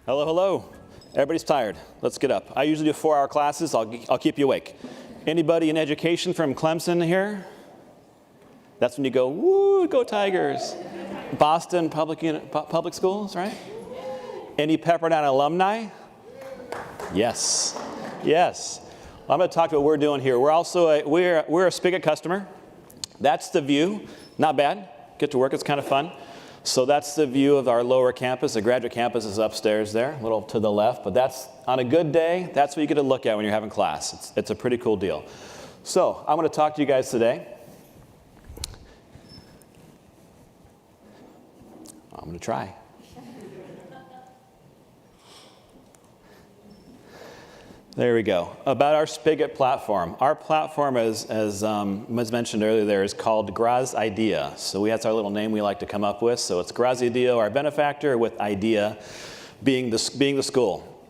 Hello, hello. Everybody's tired. Let's get up. I usually do 4-hour classes. I'll keep you awake. Anybody in education from Clemson here? That's when you go, woo, go Tigers. Boston public schools, right? Any Pepperdine alumni? Yes. Yes. Well, I'm going to talk about what we're doing here. We're also we're a Spigit customer. That's the view. Not bad. Get to work. It's kind of fun. So that's the view of our lower campus. The graduate campus is upstairs there, a little to the left. But that's, on a good day, that's what you get to look at when you're having class. It's a pretty cool deal. So I'm going to talk to you guys today. I'm going to try. There we go. About our Spigit platform. Our platform, as was mentioned earlier there, is called Graz Idea. So that's our little name we like to come up with. So it's Graz Idea, our benefactor, with Idea being the school.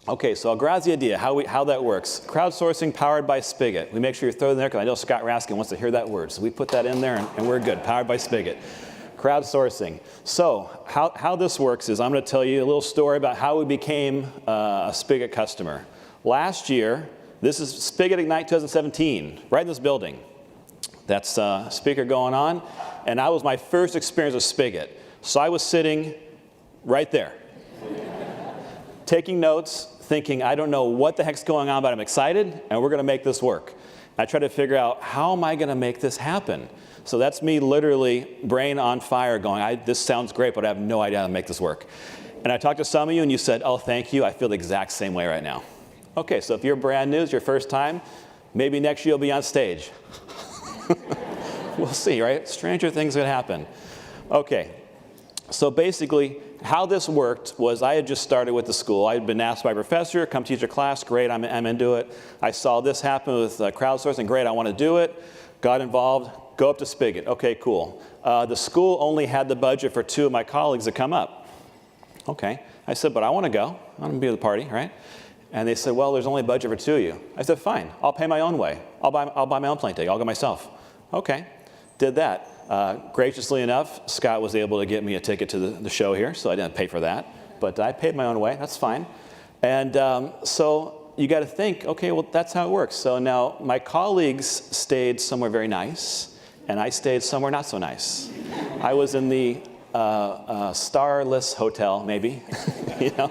Okay, so Graz Idea, how that works. Crowdsourcing powered by Spigit. We make sure you throw it in there because I know Scott Raskin wants to hear that word. So we put that in there and we're good. Powered by Spigit. Crowdsourcing. So how this works is I'm going to tell you a little story about how we became a Spigit customer. Last year, this is Spigit Ignite 2017, right in this building. That's speaker going on. And that was my first experience with Spigit. So I was sitting right there, taking notes, thinking, I don't know what the heck's going on, but I'm excited, and we're going to make this work. I tried to figure out, how am I going to make this happen? So that's me literally brain on fire going, this sounds great, but I have no idea how to make this work. And I talked to some of you, and you said, oh, thank you. I feel the exact same way right now. Okay, so if you're brand new, it's your first time, maybe next year you'll be on stage. We'll see, right? Stranger things could happen. Okay, so basically, how this worked was I had just started with the school. I had been asked by a professor, come teach a class, great, I'm into it. I saw this happen with crowdsourcing, great, I want to do it. Got involved, go up to Spigit, okay, cool. The school only had the budget for 2 of my colleagues to come up. Okay, I said, but I want to go, I want to be at the party, right? And they said, well, there's only budget for 2 of you. I said, fine, I'll pay my own way. I'll buy my own plane ticket, I'll go myself. Okay, did that. Graciously enough, Scott was able to get me a ticket to the show here, so I didn't pay for that. But I paid my own way, that's fine. And so you got to think, okay, well, that's how it works. So now my colleagues stayed somewhere very nice, and I stayed somewhere not so nice. I was in the starless hotel, maybe, you know.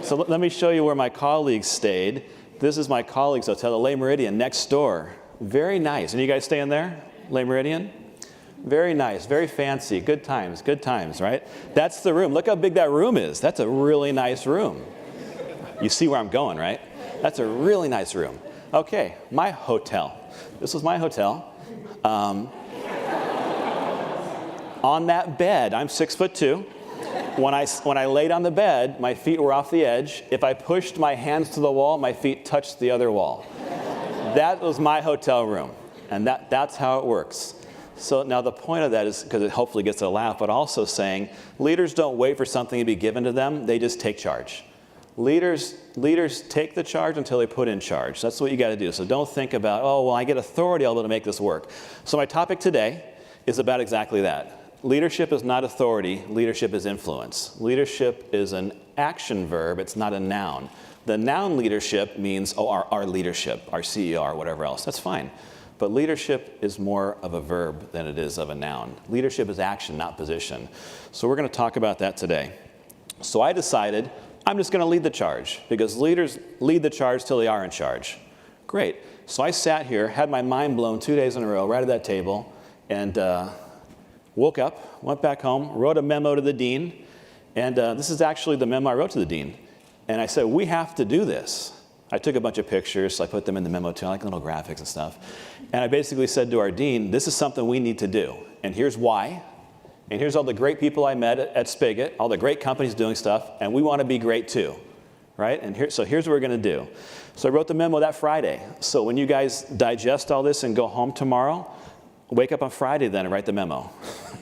So let me show you where my colleagues stayed. This is my colleagues' hotel, the Le Méridien, next door. Very nice. And you guys staying there? Le Méridien? Very nice, very fancy. Good times, right? That's the room. Look how big that room is. That's a really nice room. You see where I'm going, right? That's a really nice room. Okay, my hotel. This was my hotel. On that bed, I'm 6'2". When I laid on the bed, my feet were off the edge. If I pushed my hands to the wall, my feet touched the other wall. That was my hotel room, and that's how it works. So now the point of that is, because it hopefully gets a laugh, but also saying leaders don't wait for something to be given to them, they just take charge. Leaders take the charge until they put in charge. That's what you got to do. So don't think about, oh, well, I get authority, I'll be able to make this work. So my topic today is about exactly that. Leadership is not authority, leadership is influence. Leadership is an action verb, it's not a noun. The noun leadership means, oh, our leadership, our CEO, or whatever else, that's fine. But leadership is more of a verb than it is of a noun. Leadership is action, not position. So we're going to talk about that today. So I decided I'm just going to lead the charge, because leaders lead the charge till they are in charge. Great. So I sat here, had my mind blown 2 days in a row, right at that table, and woke up, went back home, wrote a memo to the dean, and this is actually the memo I wrote to the dean. And I said, we have to do this. I took a bunch of pictures, so I put them in the memo too, I like little graphics and stuff. And I basically said to our dean, this is something we need to do, and here's why. And here's all the great people I met at Spigit, all the great companies doing stuff, and we want to be great too, right? And so here's what we're going to do. So I wrote the memo that Friday. So when you guys digest all this and go home tomorrow, wake up on Friday then and write the memo,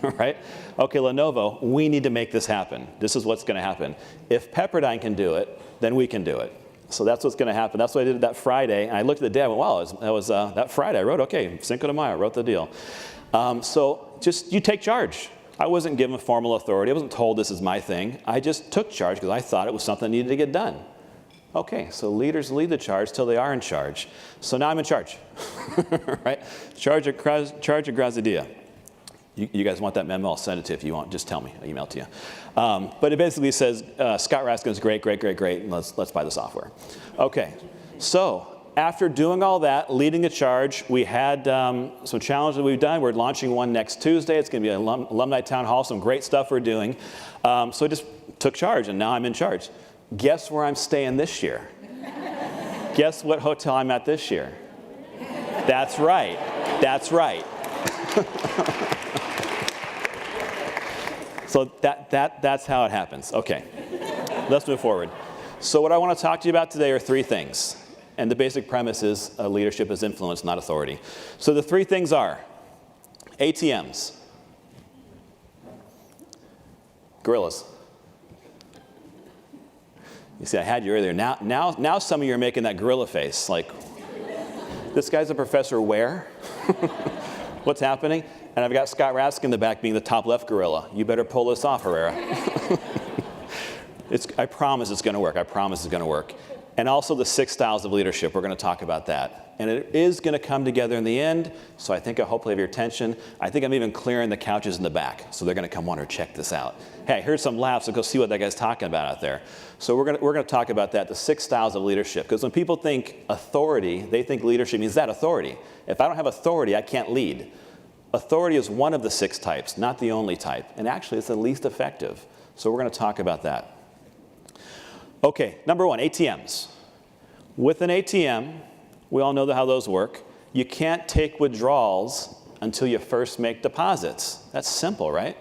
right? Okay, Lenovo, we need to make this happen. This is what's going to happen. If Pepperdine can do it, then we can do it. So that's what's going to happen. That's what I did that Friday. And I looked at the day, I went, wow, that was that Friday. I wrote, okay, Cinco de Mayo, I wrote the deal. So just, you take charge. I wasn't given formal authority. I wasn't told this is my thing. I just took charge because I thought it was something that needed to get done. Okay, so leaders lead the charge till they are in charge. So now I'm in charge, right? Charge of Grazidia. You guys want that memo? I'll send it to you if you want. Just tell me. I'll email it to you. But it basically says, Scott Raskin's great, and let's buy the software. Okay, so after doing all that, leading the charge, we had some challenges we've done. We're launching one next Tuesday. It's going to be an alumni town hall, some great stuff we're doing. So I just took charge, and now I'm in charge. Guess where I'm staying this year? Guess what hotel I'm at this year? That's right. That's right. So that's how it happens. Okay, let's move forward. So what I want to talk to you about today are three things. And the basic premise is leadership is influence, not authority. So the three things are ATMs, gorillas. You see, I had you earlier. Now some of you are making that gorilla face, like, this guy's a professor where? What's happening? And I've got Scott Raskin in the back being the top left gorilla. You better pull this off, Herrera. I promise it's going to work. I promise it's going to work. And also the 6 styles of leadership. We're going to talk about that. And it is going to come together in the end. So I think I hopefully have your attention. I think I'm even clearing the couches in the back. So they're going to come want to check this out. Hey, I heard some laughs. So go see what that guy's talking about out there. So we're going to talk about that, the 6 styles of leadership. Because when people think authority, they think leadership means that authority. If I don't have authority, I can't lead. Authority is one of the 6 types, not the only type. And actually, it's the least effective. So we're going to talk about that. Okay, number 1, ATMs. With an ATM, we all know how those work. You can't take withdrawals until you first make deposits. That's simple, right?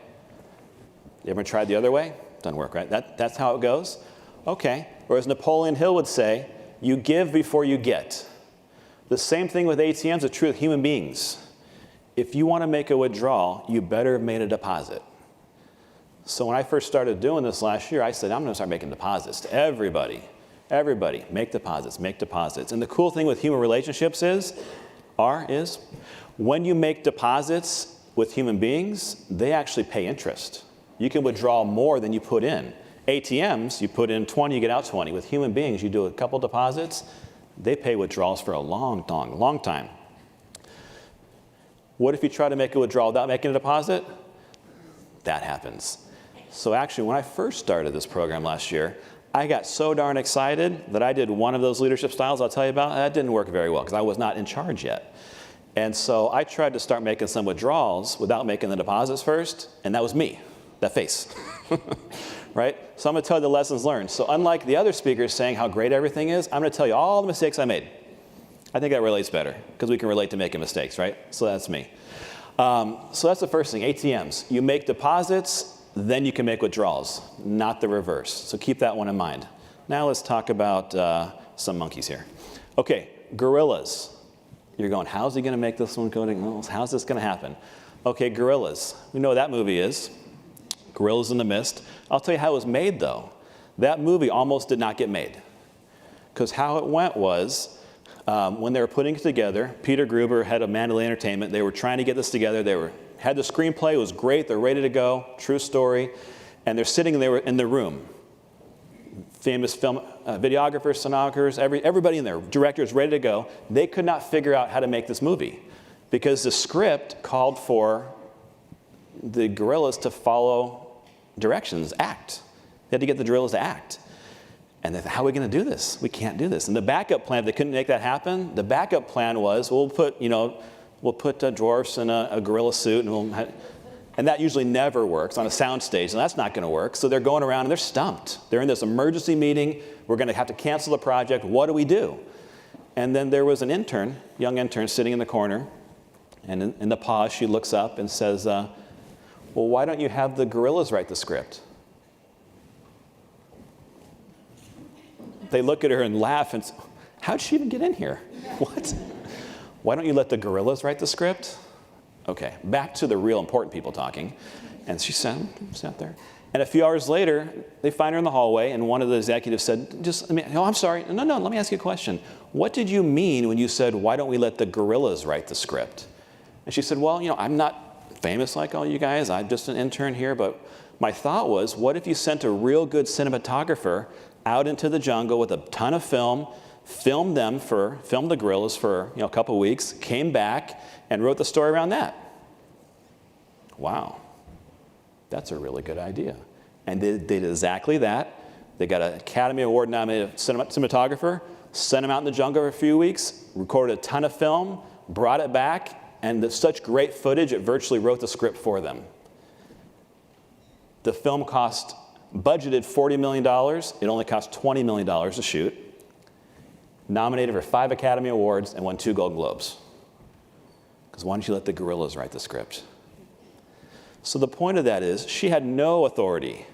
You ever tried the other way? Doesn't work, right? That's how it goes? Okay. Or as Napoleon Hill would say, you give before you get. The same thing with ATMs is true with human beings. If you want to make a withdrawal, you better have made a deposit. So when I first started doing this last year, I said, I'm going to start making deposits to everybody. Everybody, make deposits, make deposits. And the cool thing with human relationships is when you make deposits with human beings, they actually pay interest. You can withdraw more than you put in. ATMs, you put in 20, you get out 20. With human beings, you do a couple deposits, they pay withdrawals for a long time. What if you try to make a withdrawal without making a deposit? That happens. So actually, when I first started this program last year, I got so darn excited that I did one of those leadership styles I'll tell you about. That didn't work very well because I was not in charge yet. And so I tried to start making some withdrawals without making the deposits first, and that was me, that face, right? So I'm going to tell you the lessons learned. So unlike the other speakers saying how great everything is, I'm going to tell you all the mistakes I made. I think that relates better because we can relate to making mistakes, right? So that's me. So that's the first thing, ATMs. You make deposits, then you can make withdrawals, not the reverse. So keep that one in mind. Now let's talk about some monkeys here. Okay, gorillas. You're going, how's he going to make this one go? How's this going to happen? Okay, gorillas. We know what that movie is. Gorillas in the Mist. I'll tell you how it was made, though. That movie almost did not get made. Because how it went was, when they were putting it together, Peter Gruber, head of Mandalay Entertainment, they were trying to get this together. They had the screenplay, it was great, they're ready to go, true story, and they're sitting there in the room. Famous film videographers, sonographers, everybody in there, directors ready to go. They could not figure out how to make this movie because the script called for the gorillas to follow directions, act. They had to get the gorillas to act. And they thought, how are we going to do this? We can't do this. And the backup plan, if they couldn't make that happen, the backup plan was, we'll put dwarfs in a gorilla suit, and that usually never works on a sound stage, and that's not going to work. So they're going around and they're stumped. They're in this emergency meeting. We're going to have to cancel the project. What do we do? And then there was an intern, young intern, sitting in the corner, and in the pause, she looks up and says, well, why don't you have the gorillas write the script? They look at her and laugh and say, how'd she even get in here? What? Why don't you let the gorillas write the script? Okay, back to the real important people talking. And she sat there. And a few hours later, they find her in the hallway, and one of the executives said, I'm sorry. No, let me ask you a question. What did you mean when you said, why don't we let the gorillas write the script? And she said, well, I'm not famous like all you guys. I'm just an intern here. But my thought was, what if you sent a real good cinematographer out into the jungle with a ton of film, filmed the gorillas for a couple of weeks, came back, and wrote the story around that? Wow, that's a really good idea. And they did exactly that. They got an Academy Award nominated cinematographer, sent him out in the jungle for a few weeks, recorded a ton of film, brought it back, and such great footage, it virtually wrote the script for them. The film budgeted $40 million. It only cost $20 million to shoot. Nominated for 5 Academy Awards and won 2 Golden Globes. Because why don't you let the gorillas write the script? So the point of that is, she had no authority,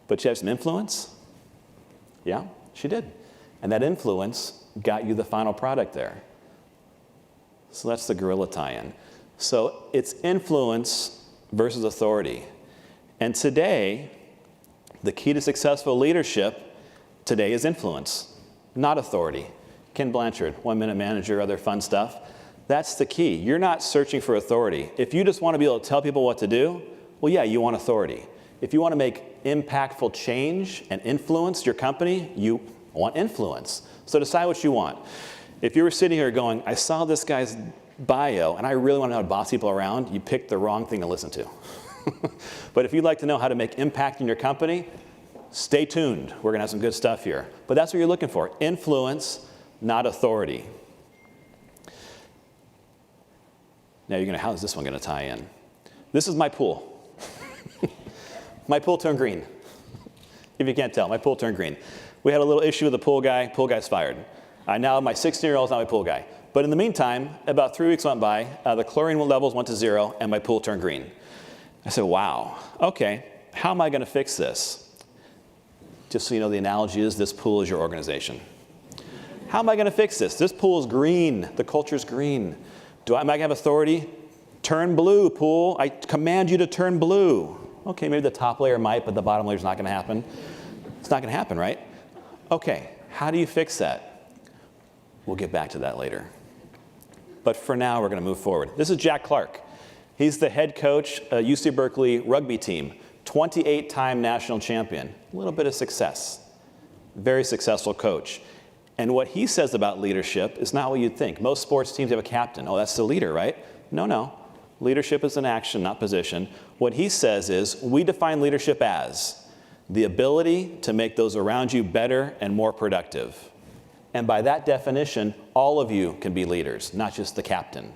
but she had some influence. Yeah, she did. And that influence got you the final product there. So that's the gorilla tie-in. So it's influence versus authority. And today, the key to successful leadership today is influence, not authority. Ken Blanchard, 1 Minute Manager, other fun stuff. That's the key. You're not searching for authority. If you just want to be able to tell people what to do, well, yeah, you want authority. If you want to make impactful change and influence your company, you want influence. So decide what you want. If you were sitting here going, I saw this guy's bio, and I really want to know how to boss people around, you picked the wrong thing to listen to. But if you'd like to know how to make impact in your company, stay tuned. We're going to have some good stuff here. But that's what you're looking for, influence, not authority. Now you're going to, how is this one going to tie in? This is my pool. My pool turned green. If you can't tell, my pool turned green. We had a little issue with the pool guy. Pool guy's fired. Now my 16-year-old is not my pool guy. But in the meantime, about 3 weeks went by, the chlorine levels went to 0, and my pool turned green. I said, wow, okay, how am I going to fix this? Just so you know, the analogy is this pool is your organization. How am I going to fix this? This pool is green. The culture's green. Am I going to have authority? Turn blue, pool. I command you to turn blue. Okay, maybe the top layer might, but the bottom layer is not going to happen. It's not going to happen, right? Okay, how do you fix that? We'll get back to that later. But for now, we're going to move forward. This is Jack Clark. He's the head coach of UC Berkeley rugby team, 28-time national champion. A little bit of success. Very successful coach. And what he says about leadership is not what you'd think. Most sports teams have a captain. Oh, that's the leader, right? No. Leadership is an action, not position. What he says is, we define leadership as the ability to make those around you better and more productive. And by that definition, all of you can be leaders, not just the captain.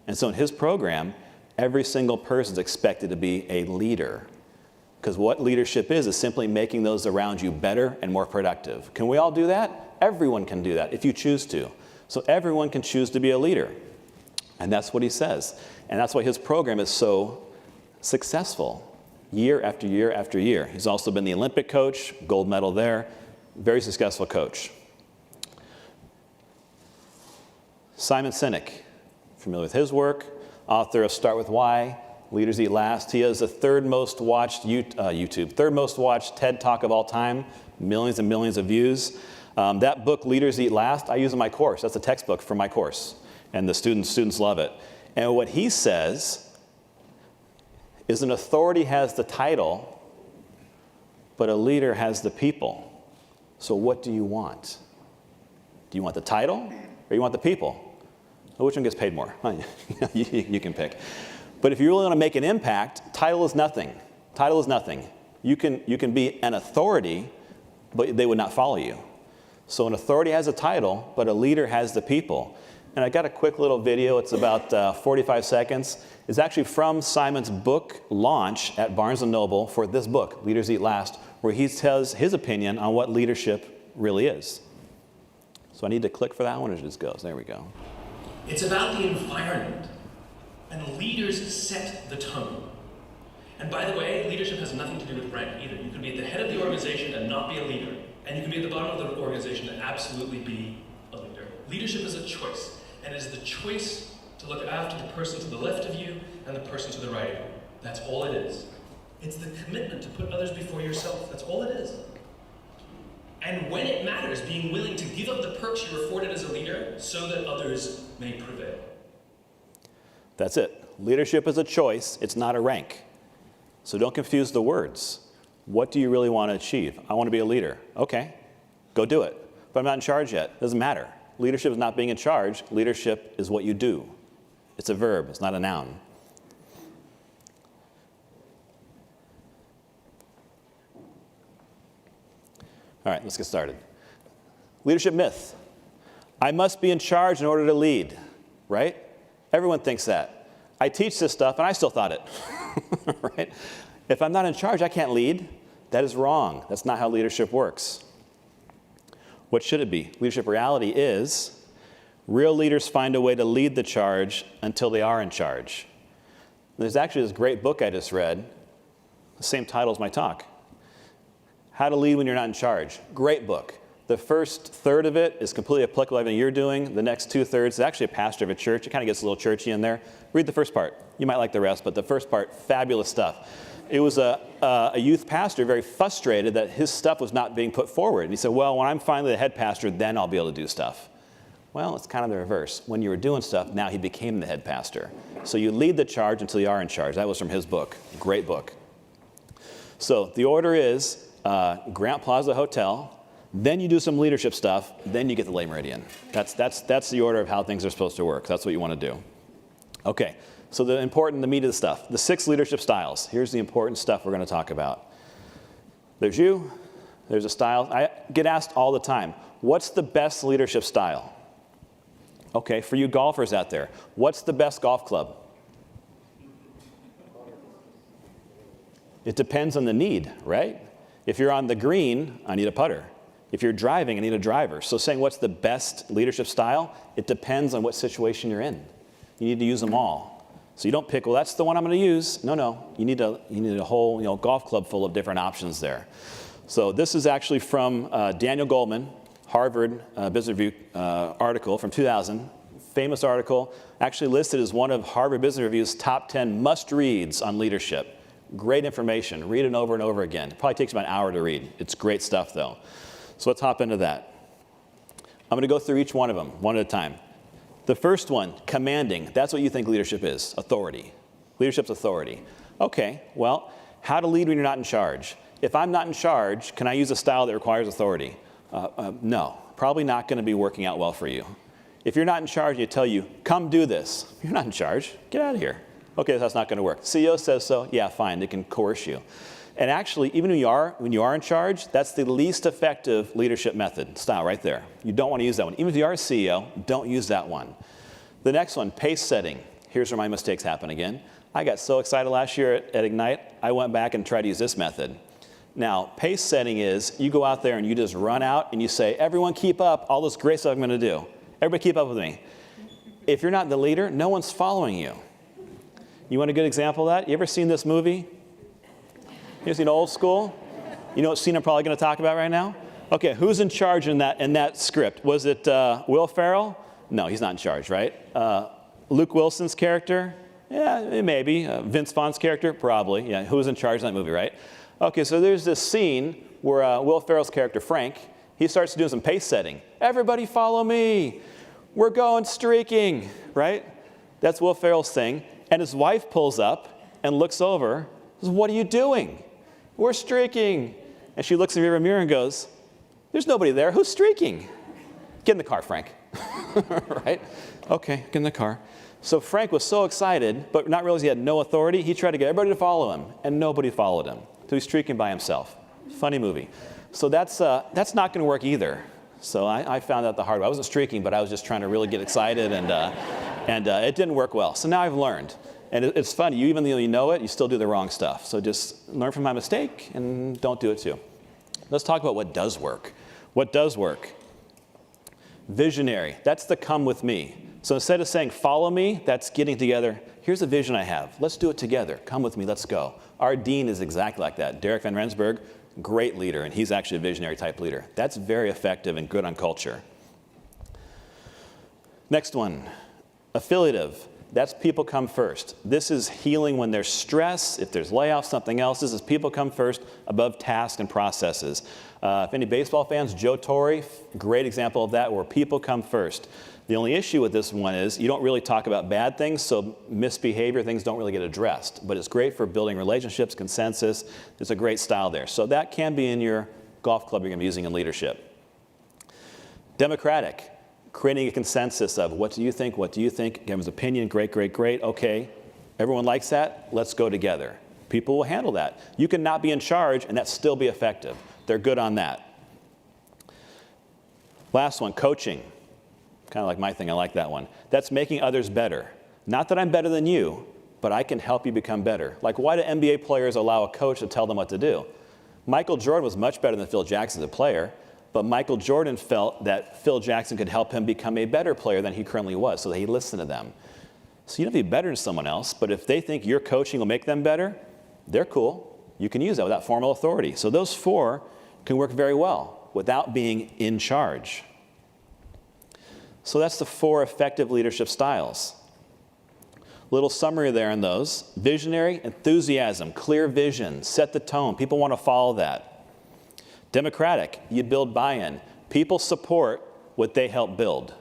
And so in his program, every single person is expected to be a leader. Because what leadership is simply making those around you better and more productive. Can we all do that? Everyone can do that if you choose to. So everyone can choose to be a leader. And that's what he says. And that's why his program is so successful year after year after year. He's also been the Olympic coach, gold medal there, very successful coach. Simon Sinek, familiar with his work, author of Start With Why, Leaders Eat Last. He has the third most watched TED Talk of all time, millions and millions of views. That book, Leaders Eat Last, I use in my course. That's a textbook for my course. And the students love it. And what he says is an authority has the title, but a leader has the people. So what do you want? Do you want the title or you want the people? Well, which one gets paid more? You can pick. But if you really want to make an impact, title is nothing. Title is nothing. You can be an authority, but they would not follow you. So an authority has a title, but a leader has the people. And I got a quick little video. It's about 45 seconds. It's actually from Simon's book launch at Barnes & Noble for this book, Leaders Eat Last, where he tells his opinion on what leadership really is. So I need to click for that one, or it just goes. There we go. It's about the environment. And leaders set the tone. And by the way, leadership has nothing to do with rank either. You can be at the head of the organization and not be a leader. And you can be at the bottom of the organization and absolutely be a leader. Leadership is a choice. And it is the choice to look after the person to the left of you and the person to the right of you. That's all it is. It's the commitment to put others before yourself. That's all it is. And when it matters, being willing to give up the perks you're afforded as a leader so that others may prevail. That's it. Leadership is a choice. It's not a rank. So don't confuse the words. What do you really want to achieve? I want to be a leader. Okay, go do it. But I'm not in charge yet. It doesn't matter. Leadership is not being in charge. Leadership is what you do. It's a verb. It's not a noun. All right, let's get started. Leadership myth. I must be in charge in order to lead, right? Everyone thinks that. I teach this stuff, and I still thought it, right? If I'm not in charge, I can't lead. That is wrong. That's not how leadership works. What should it be? Leadership reality is real leaders find a way to lead the charge until they are in charge. There's actually this great book I just read, the same title as my talk. How to Lead When You're Not in Charge. Great book. The first third of it is completely applicable to everything you're doing. The next 2/3 is actually a pastor of a church. It kind of gets a little churchy in there. Read the first part. You might like the rest, but the first part, fabulous stuff. It was a youth pastor very frustrated that his stuff was not being put forward. And he said, well, when I'm finally the head pastor, then I'll be able to do stuff. Well, it's kind of the reverse. When you were doing stuff, now he became the head pastor. So you lead the charge until you are in charge. That was from his book. Great book. So the order is Grant Plaza Hotel, then you do some leadership stuff, then you get the lay meridian. That's the order of how things are supposed to work. That's what you want to do. Okay, so the meat of the stuff. The 6 leadership styles. Here's the important stuff we're going to talk about. There's you. There's a style. I get asked all the time, what's the best leadership style? Okay, for you golfers out there, what's the best golf club? It depends on the need, right? If you're on the green, I need a putter. If you're driving, I need a driver. So saying what's the best leadership style, it depends on what situation you're in. You need to use them all. So you don't pick, well, that's the one I'm going to use. No. You need a whole golf club full of different options there. So this is actually from Daniel Goleman, Harvard Business Review article from 2000. Famous article, actually listed as one of Harvard Business Review's top 10 must-reads on leadership. Great information. Read it over and over again. It probably takes about an hour to read. It's great stuff, though. So let's hop into that. I'm going to go through each one of them, one at a time. The first one, commanding. That's what you think leadership is, authority. Leadership's authority. Okay, well, how to lead when you're not in charge. If I'm not in charge, can I use a style that requires authority? No, probably not going to be working out well for you. If you're not in charge, they tell you, come do this. You're not in charge. Get out of here. Okay, that's not going to work. CEO says so. Yeah, fine. They can coerce you. And actually, even when you are in charge, that's the least effective leadership method style right there. You don't want to use that one. Even if you are a CEO, don't use that one. The next one, pace setting. Here's where my mistakes happen again. I got so excited last year at Ignite, I went back and tried to use this method. Now, pace setting is you go out there and you just run out and you say, everyone keep up, all this great stuff I'm going to do. Everybody keep up with me. If you're not the leader, no one's following you. You want a good example of that? You ever seen this movie? You ever seen Old School? You know what scene I'm probably going to talk about right now? Okay, who's in charge in that script? Was it Will Ferrell? No, he's not in charge, right? Luke Wilson's character? Yeah, maybe. Vince Vaughn's character? Probably. Yeah, who was in charge in that movie, right? Okay, so there's this scene where Will Ferrell's character, Frank, he starts doing some pace setting. Everybody follow me. We're going streaking, right? That's Will Ferrell's thing. And his wife pulls up and looks over. Says, what are you doing? We're streaking. And she looks in the rearview mirror and goes, there's nobody there. Who's streaking? Get in the car, Frank. Right? Okay, get in the car. So Frank was so excited, but not realizing he had no authority, he tried to get everybody to follow him, and nobody followed him. So he's streaking by himself. Funny movie. So that's not going to work either. So I found out the hard way. I wasn't streaking, but I was just trying to really get excited, and it didn't work well. So now I've learned. And it's funny, even though you know it, you still do the wrong stuff. So just learn from my mistake and don't do it too. Let's talk about what does work. What does work? Visionary. That's the come with me. So instead of saying follow me, that's getting together. Here's a vision I have. Let's do it together. Come with me. Let's go. Our dean is exactly like that. Derek Van Rensburg, great leader, and he's actually a visionary type leader. That's very effective and good on culture. Next one, affiliative. That's people come first. This is healing when there's stress, if there's layoffs, something else. This is people come first above tasks and processes. If any baseball fans, Joe Torre, great example of that, where people come first. The only issue with this one is you don't really talk about bad things, so misbehavior, things don't really get addressed. But it's great for building relationships, consensus. It's a great style there. So that can be in your golf club you're going to be using in leadership. Democratic, creating a consensus of what do you think, everyone's opinion, great, great, great, okay. Everyone likes that, let's go together. People will handle that. You can not be in charge and that still be effective. They're good on that. Last one, coaching. Kind of like my thing, I like that one. That's making others better. Not that I'm better than you, but I can help you become better. Like, why do NBA players allow a coach to tell them what to do? Michael Jordan was much better than Phil Jackson as a player, but Michael Jordan felt that Phil Jackson could help him become a better player than he currently was, so that he listened to them. So you don't have to be better than someone else, but if they think your coaching will make them better, they're cool. You can use that without formal authority. So those 4 can work very well without being in charge. So that's the 4 effective leadership styles. Little summary there on those. Visionary, enthusiasm, clear vision, set the tone. People want to follow that. Democratic, you build buy-in. People support what they help build.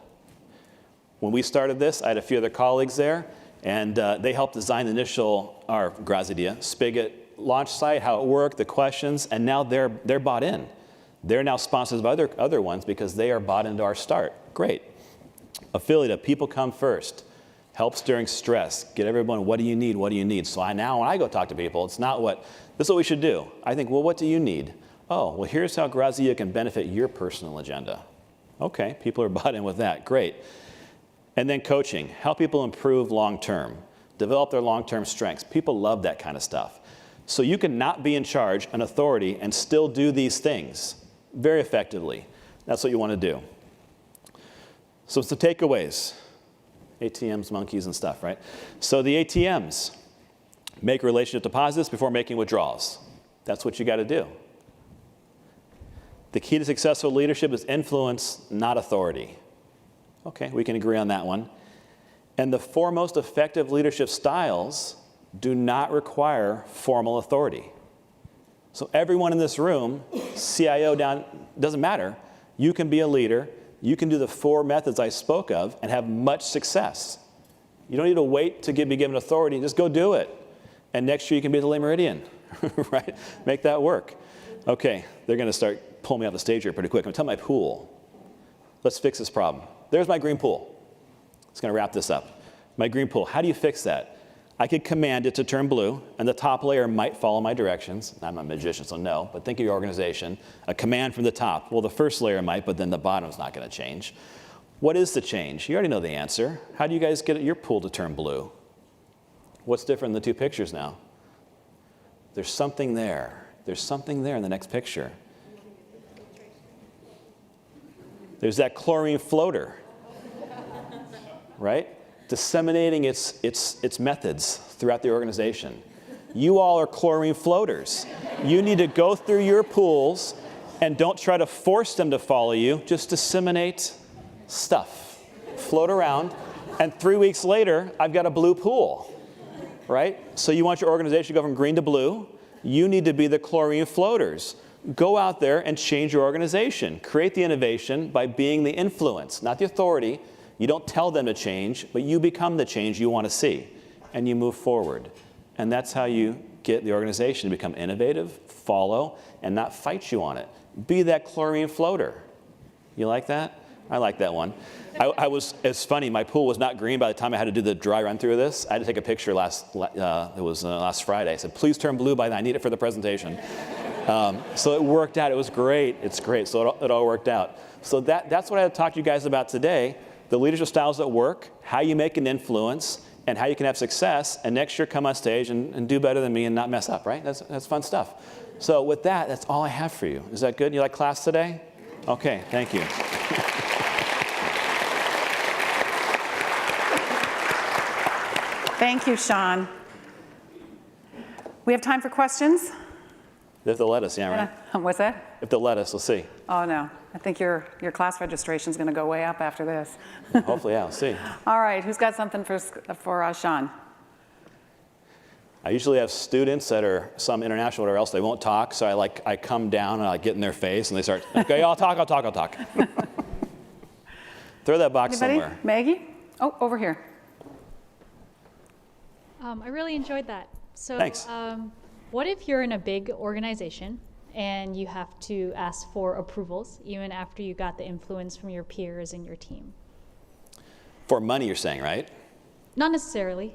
When we started this, I had a few other colleagues there, and they helped design the initial, our Grazidia, Spigit launch site, how it worked, the questions, and now they're bought in. They're now sponsors of other ones because they are bought into our start. Great. Affiliate, people come first. Helps during stress. Get everyone, what do you need, what do you need? So now when I go talk to people, it's not this is what we should do. I think, well, what do you need? Oh, well, here's how Grazia can benefit your personal agenda. Okay, people are bought in with that, great. And then coaching, help people improve long-term, develop their long-term strengths. People love that kind of stuff. So you can not be in charge, an authority, and still do these things very effectively. That's what you want to do. So it's the takeaways. ATMs, monkeys, and stuff, right? So the ATMs, make relationship deposits before making withdrawals. That's what you got to do. The key to successful leadership is influence, not authority. Okay, we can agree on that one. And the 4 most effective leadership styles do not require formal authority. So everyone in this room, CIO down, doesn't matter. You can be a leader. You can do the 4 methods I spoke of and have much success. You don't need to wait to be given authority. Just go do it. And next year you can be the Le Meridian, right? Make that work. Okay, they're going to start pulling me off the stage here pretty quick. I'm going to tell my pool. Let's fix this problem. There's my green pool. It's going to wrap this up. My green pool, how do you fix that? I could command it to turn blue, and the top layer might follow my directions. I'm a magician, so no, but think of your organization. A command from the top. Well, the first layer might, but then the bottom's not going to change. What is the change? You already know the answer. How do you guys get your pool to turn blue? What's different in the 2 pictures now? There's something there. There's something there in the next picture. There's that chlorine floater, right? Disseminating its methods throughout the organization. You all are chlorine floaters. You need to go through your pools and don't try to force them to follow you. Just disseminate stuff. Float around. And 3 weeks later, I've got a blue pool, right? So you want your organization to go from green to blue. You need to be the chlorine floaters. Go out there and change your organization. Create the innovation by being the influence, not the authority. You don't tell them to change, but you become the change you want to see, and you move forward. And that's how you get the organization to become innovative, follow, and not fight you on it. Be that chlorine floater. You like that? I like that one. It's funny, my pool was not green by the time I had to do the dry run through this. I had to take a picture last Friday. I said, please turn blue by then, I need it for the presentation. So it worked out, it was great, it's great, so it all worked out. So that's what I had to talk to you guys about today. The leadership styles that work, how you make an influence, and how you can have success, and next year come on stage and do better than me and not mess up, right? That's fun stuff. So with that, that's all I have for you. Is that good? You like class today? Okay, thank you. Thank you, Sean. We have time for questions? If they'll let us, yeah, right? What's that? If they'll let us, we'll see. Oh, no. I think your class registration is going to go way up after this. Hopefully, yeah, we'll see. All right, who's got something for Sean? I usually have students that are some international or else they won't talk, so I come down and I get in their face and they start, okay, I'll talk. Throw that box Anybody? somewhere. Maggie? Oh, over here. I really enjoyed that. So, Thanks. What if you're in a big organization and you have to ask for approvals even after you got the influence from your peers and your team? For money, you're saying, right? Not necessarily.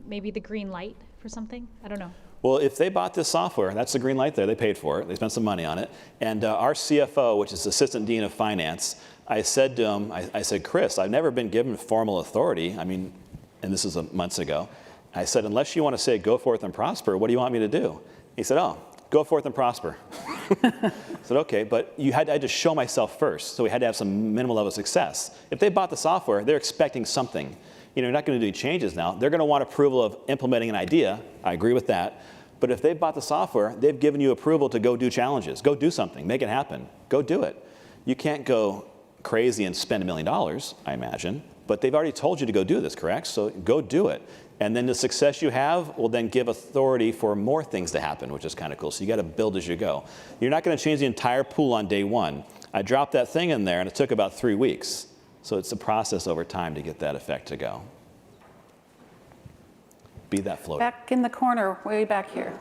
Maybe the green light for something. I don't know. Well, if they bought this software, that's the green light there. They paid for it. They spent some money on it. And our CFO, which is Assistant Dean of Finance, I said to him, I said, Chris, I've never been given formal authority. I mean, and this is months ago. I said, unless you want to say go forth and prosper, what do you want me to do? He said, oh, go forth and prosper. I said, okay, but I had to show myself first. So we had to have some minimal level of success. If they bought the software, they're expecting something. You're not going to do changes now. They're going to want approval of implementing an idea. I agree with that. But if they bought the software, they've given you approval to go do challenges. Go do something. Make it happen. Go do it. You can't go crazy and spend $1 million, I imagine. But they've already told you to go do this, correct? So go do it. And then the success you have will then give authority for more things to happen, which is kind of cool. So you got to build as you go. You're not going to change the entire pool on day one. I dropped that thing in there, and it took about 3 weeks. So it's a process over time to get that effect to go. Be that floater. Back in the corner, way back here.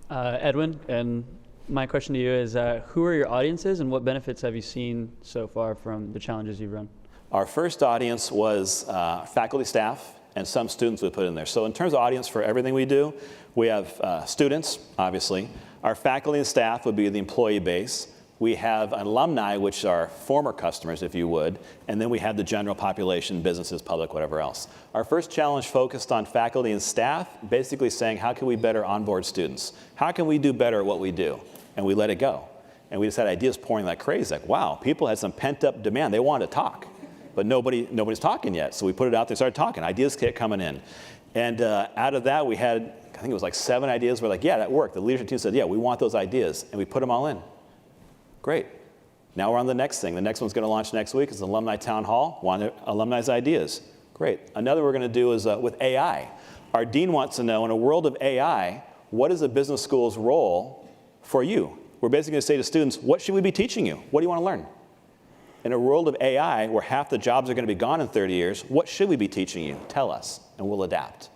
Edwin, and my question to you is, who are your audiences and what benefits have you seen so far from the challenges you've run? Our first audience was faculty, staff, and some students we put in there. So in terms of audience for everything we do, we have students, obviously. Our faculty and staff would be the employee base. We have alumni, which are former customers, if you would, and then we have the general population, businesses, public, whatever else. Our first challenge focused on faculty and staff, basically saying, how can we better onboard students? How can we do better at what we do? And we let it go. And we just had ideas pouring like crazy, like, wow, people had some pent-up demand. They wanted to talk, but nobody's talking yet. So we put it out there, started talking. Ideas kept coming in. And out of that, we had, I think it was like 7 ideas. We're like, yeah, that worked. The leadership team said, yeah, we want those ideas. And we put them all in. Great. Now we're on the next thing. The next one's going to launch next week. It's an alumni town hall. Want alumni's ideas. Great. Another we're going to do is with AI. Our dean wants to know, in a world of AI, what is a business school's role for you? We're basically going to say to students, what should we be teaching you? What do you want to learn? In a world of AI, where half the jobs are going to be gone in 30 years, what should we be teaching you? Tell us, and we'll adapt.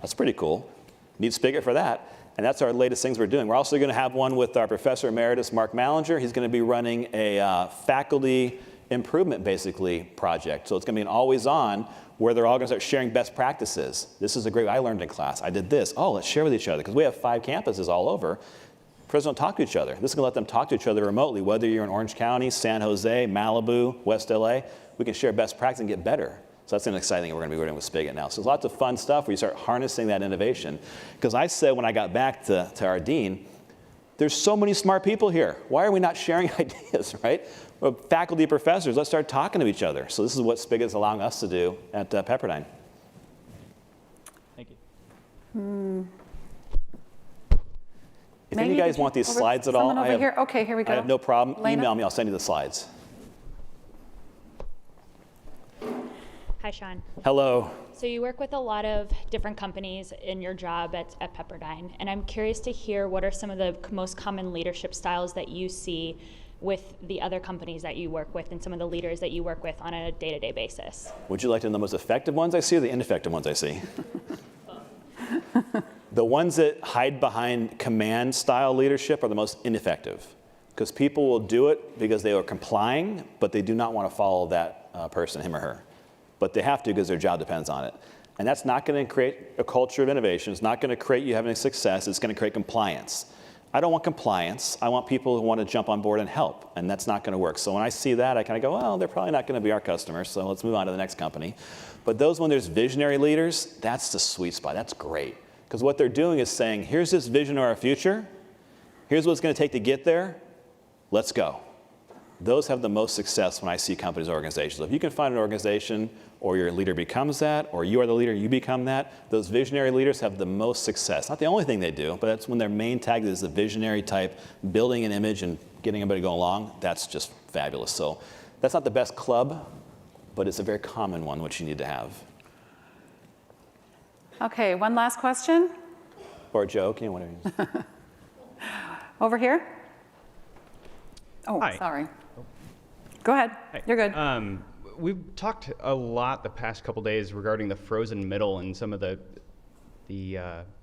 That's pretty cool. Need Spigit for that. And that's our latest things we're doing. We're also going to have one with our Professor Emeritus, Mark Mallinger. He's going to be running a faculty improvement, basically, project. So it's going to be an always-on where they're all going to start sharing best practices. This is a great, I learned in class. I did this. Oh, let's share with each other. Because we have 5 campuses all over. Professors don't talk to each other. This is going to let them talk to each other remotely, whether you're in Orange County, San Jose, Malibu, West LA. We can share best practice and get better. So that's an exciting thing we're going to be doing with Spigit now. So there's lots of fun stuff where you start harnessing that innovation. Because I said when I got back to our dean, there's so many smart people here. Why are we not sharing ideas, right? Well, faculty, professors, let's start talking to each other. So this is what Spigit is allowing us to do at Pepperdine. Thank you. If any of you guys want these slides at all, Someone over here. Okay, here we go. I have no problem. Lena? Email me. I'll send you the slides. Hi, Sean. Hello. So you work with a lot of different companies in your job at Pepperdine, and I'm curious to hear what are some of the most common leadership styles that you see with the other companies that you work with and some of the leaders that you work with on a day-to-day basis. Would you like to know the most effective ones I see or the ineffective ones I see? The ones that hide behind command style leadership are the most ineffective, because people will do it because they are complying, but they do not want to follow that person, him or her. But they have to because their job depends on it. And that's not going to create a culture of innovation. It's not going to create you having success. It's going to create compliance. I don't want compliance. I want people who want to jump on board and help. And that's not going to work. So when I see that, I kind of go, well, they're probably not going to be our customers. So let's move on to the next company. But those, when there's visionary leaders, that's the sweet spot. That's great. Because what they're doing is saying, here's this vision of our future. Here's what it's going to take to get there. Let's go. Those have the most success when I see companies or organizations. So if you can find an organization or your leader becomes that, or you are the leader, you become that. Those visionary leaders have the most success. Not the only thing they do, but that's when their main tag is the visionary type, building an image and getting everybody to go along. That's just fabulous. So that's not the best club, but it's a very common one, which you need to have. Okay, one last question. Or a joke, whatever. Over here. Oh, Hi. sorry. Go ahead. Hi. You're good. We've talked a lot the past couple days regarding the frozen middle and some of the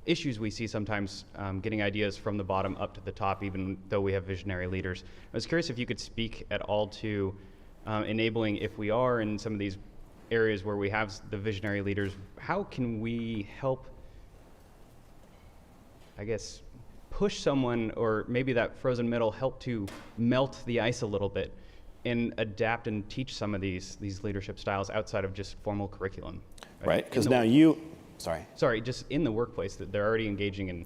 issues we see sometimes getting ideas from the bottom up to the top, even though we have visionary leaders. I was curious if you could speak at all to enabling, if we are in some of these areas where we have the visionary leaders, how can we help, I guess, push someone, or maybe that frozen middle, help to melt the ice a little bit and adapt and teach some of these leadership styles outside of just formal curriculum. Right, because In the- now you, sorry. Sorry, just in the workplace that they're already engaging in.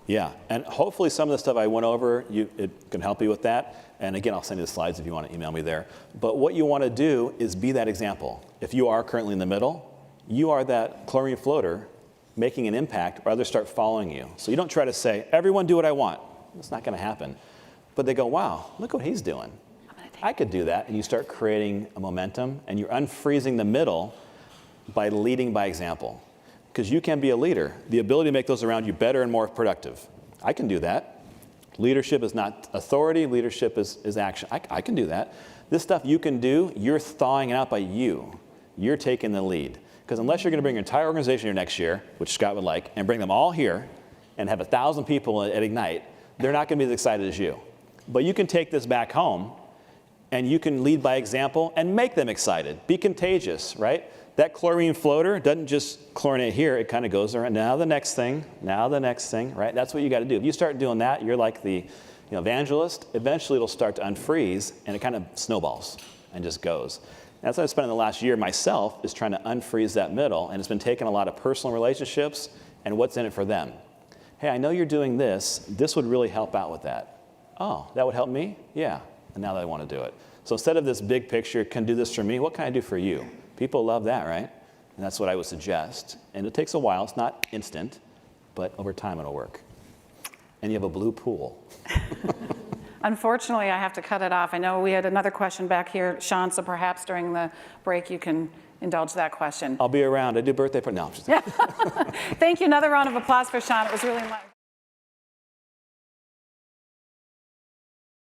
Yeah, and hopefully some of the stuff I went over, it can help you with that. And again, I'll send you the slides if you want to email me there. But what you want to do is be that example. If you are currently in the middle, you are that chlorine floater making an impact, or others start following you. So you don't try to say, everyone do what I want. It's not going to happen. But they go, wow, look what he's doing. I could do that. And you start creating a momentum, and you're unfreezing the middle by leading by example. Because you can be a leader. The ability to make those around you better and more productive. I can do that. Leadership is not authority. Leadership is action. I can do that. This stuff you can do, you're thawing it out by you. You're taking the lead. Because unless you're going to bring your entire organization here next year, which Scott would like, and bring them all here and have 1,000 people at Ignite, they're not going to be as excited as you. But you can take this back home, and you can lead by example and make them excited. Be contagious, right? That chlorine floater doesn't just chlorinate here, it kind of goes around. Now the next thing, right? That's what you got to do. If you start doing that, you're like the evangelist. Eventually it'll start to unfreeze, and it kind of snowballs and just goes. That's what I've spent in the last year myself, is trying to unfreeze that middle, and it's been taking a lot of personal relationships and what's in it for them. Hey, I know you're doing this. This would really help out with that. Oh, that would help me? Yeah. And now that I want to do it. So instead of this big picture, can do this for me, what can I do for you? People love that, right? And that's what I would suggest. And it takes a while. It's not instant, but over time it'll work. And you have a blue pool. Unfortunately, I have to cut it off. I know we had another question back here, Sean, so perhaps during the break you can indulge that question. I'll be around. I do birthday parties. No, I'm just Thank you. Another round of applause for Sean. It was really much.